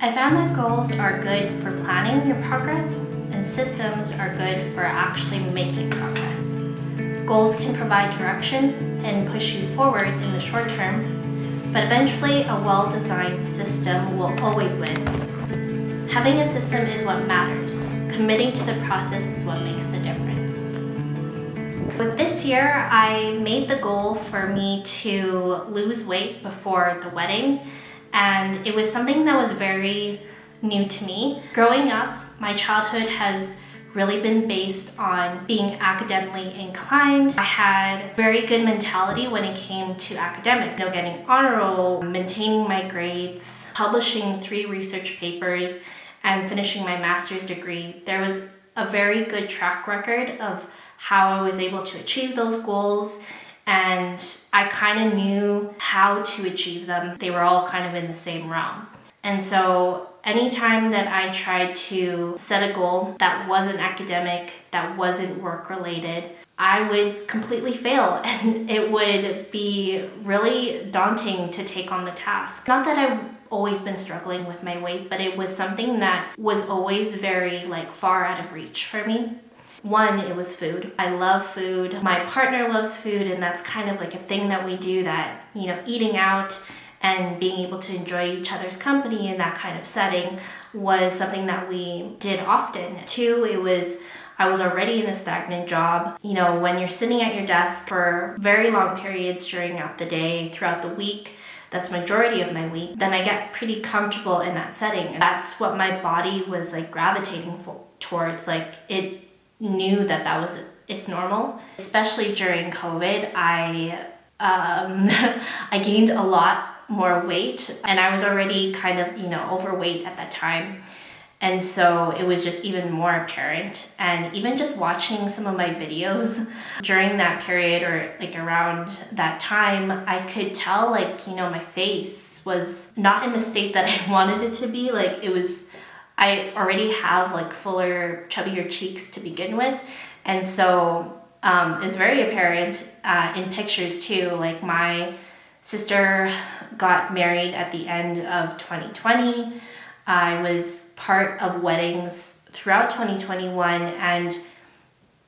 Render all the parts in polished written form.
I found that goals are good for planning your progress, and systems are good for actually making progress. Goals can provide direction and push you forward in the short term, but eventually a well-designed system will always win. Having a system is what matters. Committing to the process is what makes the difference. With this year, I made the goal for me to lose weight before the wedding, and it was something that was very new to me. Growing up, my childhood has really been based on being academically inclined. I had very good mentality when it came to academic, getting honor roll, maintaining my grades, publishing 3 research papers, and finishing my master's degree. There was a very good track record of how I was able to achieve those goals, and I kind of knew how to achieve them. They were all kind of in the same realm. And so anytime that I tried to set a goal that wasn't academic, that wasn't work related, I would completely fail, and it would be really daunting to take on the task. Not that I've always been struggling with my weight, but it was something that was always very far out of reach for me. One, it was food. I love food. My partner loves food, and that's kind of a thing that we do, that, eating out and being able to enjoy each other's company in that kind of setting was something that we did often. 2, I was already in a stagnant job. When you're sitting at your desk for very long periods during the day, throughout the week, that's the majority of my week, then I get pretty comfortable in that setting. And that's what my body was gravitating towards. It knew that was it's normal. Especially during COVID, I gained a lot more weight, and I was already kind of overweight at that time, and so it was just even more apparent. And even just watching some of my videos during that period, or around that time, I could tell my face was not in the state that I wanted it to be. I already have fuller, chubbier cheeks to begin with, and so it's very apparent in pictures too. My sister got married at the end of 2020. I was part of weddings throughout 2021, and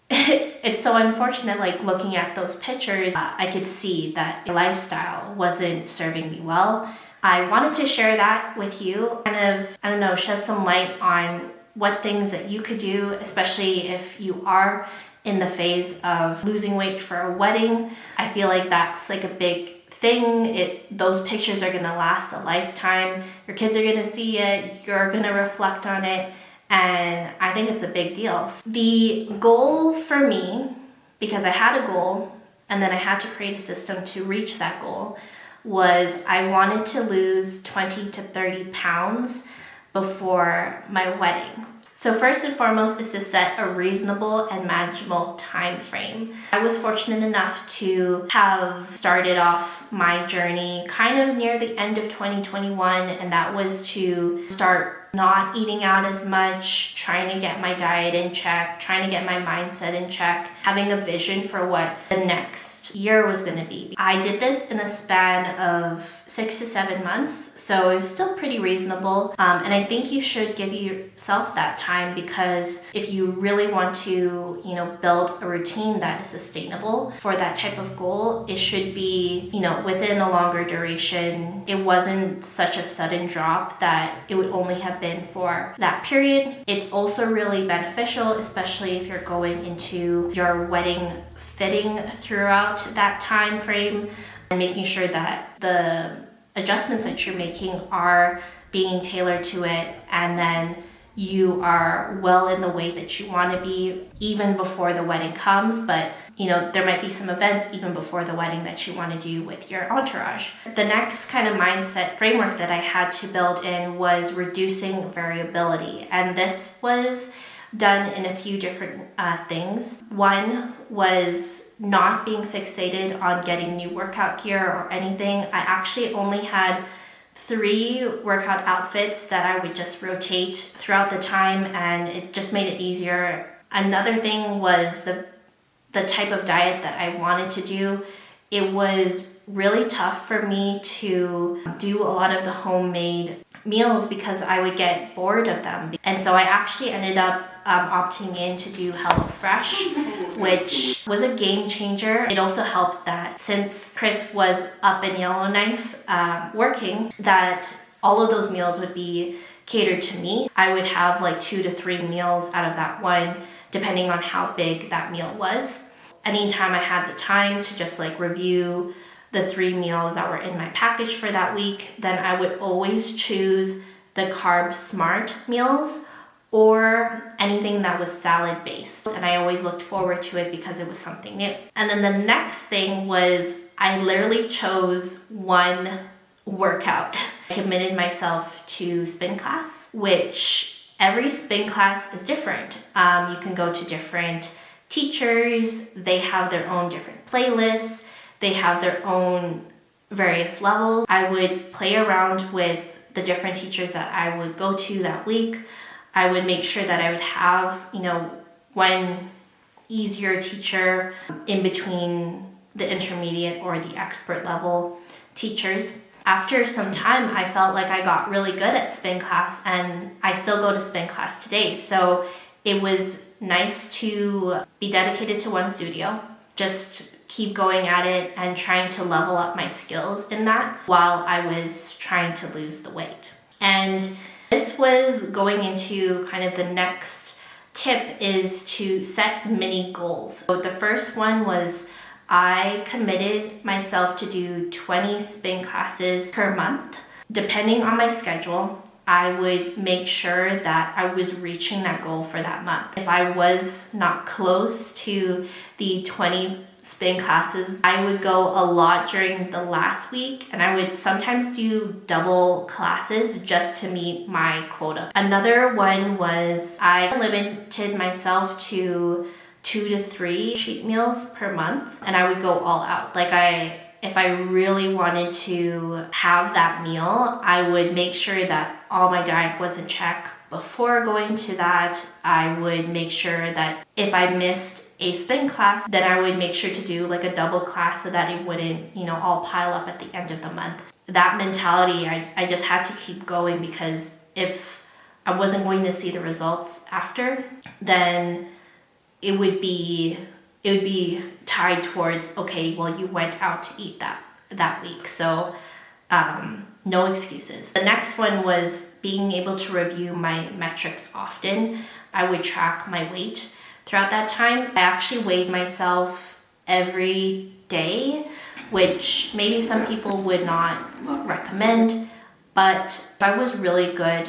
it's so unfortunate, looking at those pictures, I could see that my lifestyle wasn't serving me well. I wanted to share that with you, shed some light on what things that you could do, especially if you are in the phase of losing weight for a wedding. I feel that's a big thing. Those pictures are gonna last a lifetime. Your kids are gonna see it, you're gonna reflect on it, and I think it's a big deal. The goal for me, because I had a goal and then I had to create a system to reach that goal, was I wanted to lose 20 to 30 pounds before my wedding. So first and foremost is to set a reasonable and manageable time frame. I was fortunate enough to have started off my journey kind of near the end of 2021, and that was to start not eating out as much, trying to get my diet in check, trying to get my mindset in check, having a vision for what the next year was going to be. I did this in a span of 6 to 7 months, so it's still pretty reasonable. And I think you should give yourself that time, because if you really want to, build a routine that is sustainable for that type of goal, it should be, within a longer duration. It wasn't such a sudden drop that it would only have been for that period. It's also really beneficial, especially if you're going into your wedding fitting throughout that time frame, and making sure that the adjustments that you're making are being tailored to it, and then you are well in the weight that you want to be even before the wedding comes. But there might be some events even before the wedding that you want to do with your entourage. The next kind of mindset framework that I had to build in was reducing variability, and this was done in a few different things. One was not being fixated on getting new workout gear or anything. I actually only had 3 workout outfits that I would just rotate throughout the time, and it just made it easier. Another thing was the type of diet that I wanted to do. It was really tough for me to do a lot of the homemade meals because I would get bored of them. And so I actually ended up opting in to do HelloFresh, which was a game changer. It also helped that since Chris was up in Yellowknife working, that all of those meals would be catered to me. I would have like 2 to 3 meals out of that one, depending on how big that meal was. Anytime I had the time to just like review the 3 meals that were in my package for that week, then I would always choose the carb smart meals or anything that was salad based. And I always looked forward to it because it was something new. And then the next thing was I literally chose one workout. I committed myself to spin class, which every spin class is different. You can go to different teachers. They have their own different playlists. They have their own various levels. I would play around with the different teachers that I would go to that week. I would make sure that I would have, one easier teacher in between the intermediate or the expert level teachers. After some time, I felt like I got really good at spin class, and I still go to spin class today. So it was nice to be dedicated to one studio, just keep going at it and trying to level up my skills in that while I was trying to lose the weight. And this was going into kind of the next tip, is to set mini goals. So the first one was I committed myself to do 20 spin classes per month. Depending on my schedule, I would make sure that I was reaching that goal for that month. If I was not close to the 20 spin classes, I would go a lot during the last week, and I would sometimes do double classes just to meet my quota. Another one was I limited myself to 2 to 3 cheat meals per month, and I would go all out. If I really wanted to have that meal, I would make sure that all my diet was in check before going to that. I would make sure that if I missed a spin class, then I would make sure to do like a double class so that it wouldn't, all pile up at the end of the month. That mentality, I just had to keep going, because if I wasn't going to see the results after, then it would be tied towards, okay, well, you went out to eat that week. So no excuses. The next one was being able to review my metrics often. I would track my weight throughout that time. I actually weighed myself every day, which maybe some people would not recommend, but if I was really good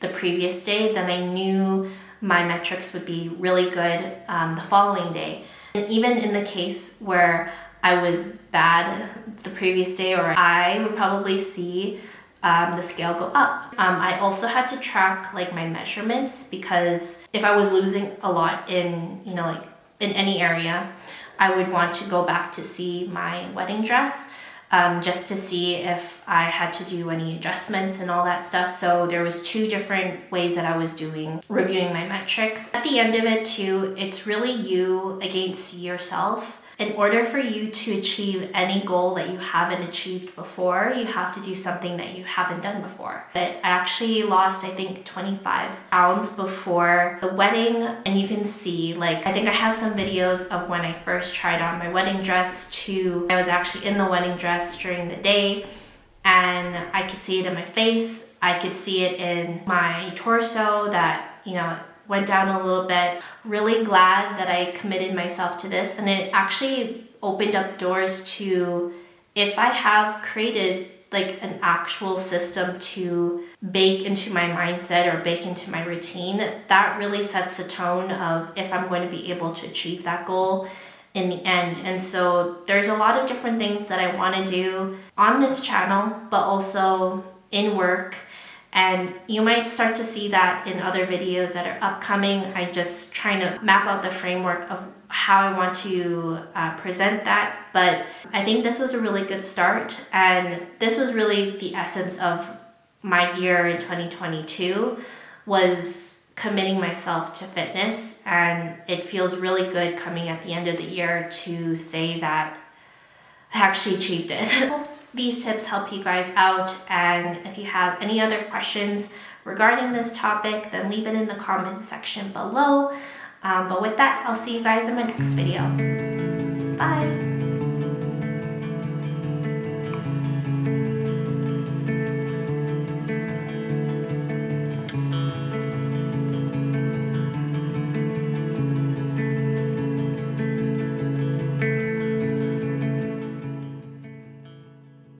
the previous day, then I knew my metrics would be really good the following day. And even in the case where I was bad the previous day, or I would probably see the scale go up. I also had to track like my measurements, because if I was losing a lot in, in any area, I would want to go back to see my wedding dress, just to see if I had to do any adjustments and all that stuff. So there was 2 different ways that I was reviewing my metrics. At the end of it too, it's really you against yourself. In order for you to achieve any goal that you haven't achieved before, you have to do something that you haven't done before. But I actually lost, I think, 25 pounds before the wedding. And you can see, I think I have some videos of when I first tried on my wedding dress to I was actually in the wedding dress during the day, and I could see it in my face. I could see it in my torso that, went down a little bit. Really glad that I committed myself to this, and it actually opened up doors to, if I have created an actual system to bake into my mindset or bake into my routine, that really sets the tone of if I'm going to be able to achieve that goal in the end. And so there's a lot of different things that I want to do on this channel, but also in work. And you might start to see that in other videos that are upcoming. I'm just trying to map out the framework of how I want to present that. But I think this was a really good start. And this was really the essence of my year in 2022, was committing myself to fitness. And it feels really good coming at the end of the year to say that I actually achieved it. these tips help you guys out, and if you have any other questions regarding this topic, then leave it in the comment section below. But with that, I'll see you guys in my next video. Bye!